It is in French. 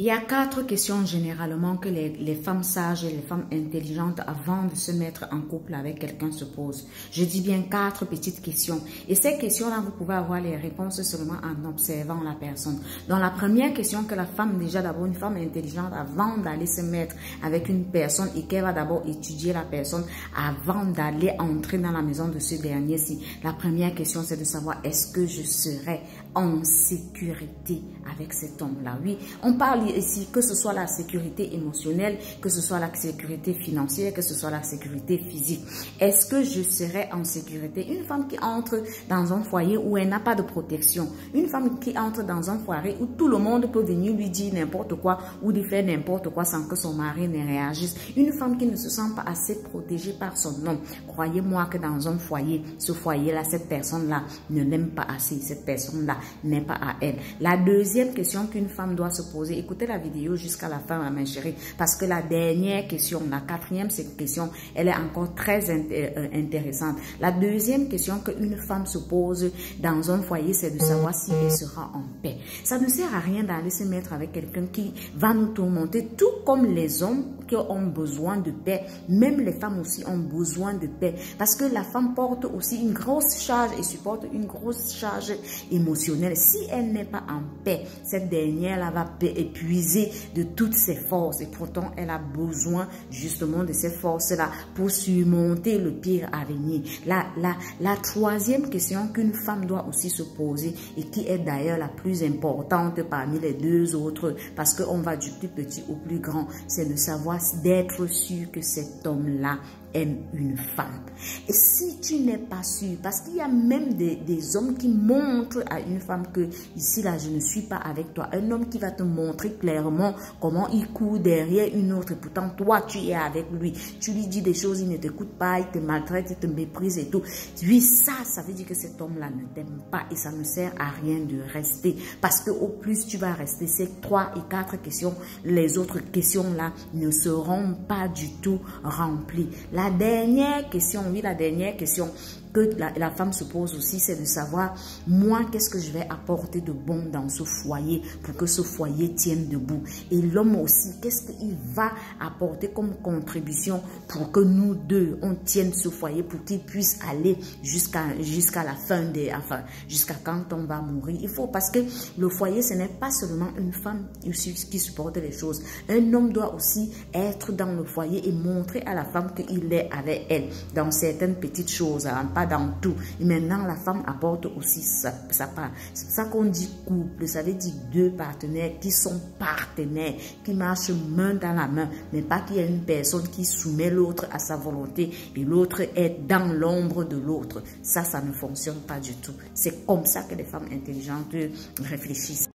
Il y a 4 questions généralement que les femmes sages et les femmes intelligentes avant de se mettre en couple avec quelqu'un se posent. Je dis bien 4 petites questions. Et ces questions-là, vous pouvez avoir les réponses seulement en observant la personne. Dans la première question que la femme, déjà d'abord une femme intelligente, avant d'aller se mettre avec une personne et qu'elle va d'abord étudier la personne avant d'aller entrer dans la maison de ce dernier-ci. La première question, c'est de savoir est-ce que je serai en sécurité avec cet homme-là. Oui, on parle ici que ce soit la sécurité émotionnelle, que ce soit la sécurité financière, que ce soit la sécurité physique. Est-ce que je serai en sécurité? Une femme qui entre dans un foyer où elle n'a pas de protection, une femme qui entre dans un foyer où tout le monde peut venir lui dire n'importe quoi ou lui faire n'importe quoi sans que son mari ne réagisse, une femme qui ne se sent pas assez protégée par son homme, croyez-moi que dans un foyer, ce foyer-là, cette personne-là ne l'aime pas assez, cette personne-là n'est pas à elle. La deuxième question qu'une femme doit se poser, écoutez la vidéo jusqu'à la fin, ma chérie, parce que la dernière question, la quatrième question, elle est encore très intéressante. La deuxième question qu'une femme se pose dans un foyer, c'est de savoir si elle sera en paix. Ça ne sert à rien d'aller se mettre avec quelqu'un qui va nous tourmenter, tout comme les hommes qui ont besoin de paix, même les femmes aussi ont besoin de paix, parce que la femme porte aussi une grosse charge et supporte une grosse charge émotionnelle. Si elle n'est pas en paix, cette dernière-là va épuiser de toutes ses forces et pourtant elle a besoin justement de ces forces-là pour surmonter le pire à venir. La troisième question qu'une femme doit aussi se poser et qui est d'ailleurs la plus importante parmi les deux autres, parce qu'on va du plus petit au plus grand, c'est de savoir d'être sûr que cet homme-là aime une femme. Et si tu n'es pas sûr, parce qu'il y a même des hommes qui montrent à une femme que ici là je ne suis pas avec toi, un homme qui va te montrer clairement comment il court derrière une autre et pourtant toi tu es avec lui, tu lui dis des choses, il ne t'écoute pas, il te maltraite, il te méprise et tout. Oui, ça veut dire que cet homme là ne t'aime pas et ça ne sert à rien de rester, parce que au plus tu vas rester ces 3 et 4 questions, les autres questions là ne seront pas du tout remplies. La dernière question, oui, la dernière question que la femme se pose aussi, c'est de savoir, moi, qu'est-ce que je vais apporter de bon dans ce foyer pour que ce foyer tienne debout. Et l'homme aussi, qu'est-ce qu'il va apporter comme contribution pour que nous deux, on tienne ce foyer, pour qu'il puisse aller jusqu'à la fin jusqu'à quand on va mourir. Il faut, parce que le foyer, ce n'est pas seulement une femme qui supporte les choses. Un homme doit aussi être dans le foyer et montrer à la femme qu'il est avec elle dans certaines petites choses, hein, pas dans tout. Et maintenant, la femme apporte aussi sa part. C'est ça qu'on dit couple. Ça veut dire 2 partenaires qui sont partenaires, qui marchent main dans la main, mais pas qu'il y ait une personne qui soumet l'autre à sa volonté et l'autre est dans l'ombre de l'autre. Ça ne fonctionne pas du tout. C'est comme ça que les femmes intelligentes réfléchissent.